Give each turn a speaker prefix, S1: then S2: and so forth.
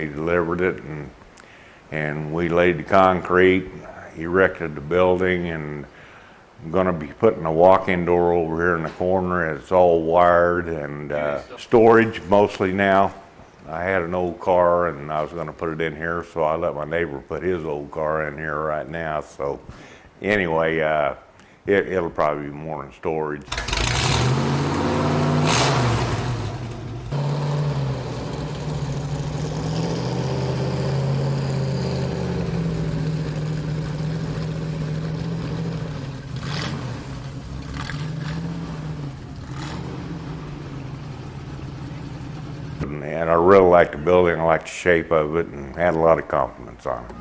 S1: They delivered it, and we laid the concrete, erected the building, and I'm going to be putting a walk-in door over here in the corner. It's all wired and storage mostly now. I had an old car and I was going to put it in here, so I let my neighbor put his old car in here right now. So anyway, it'll probably be more in storage. And I really like the building, I like the shape of it, and had a lot of compliments on it.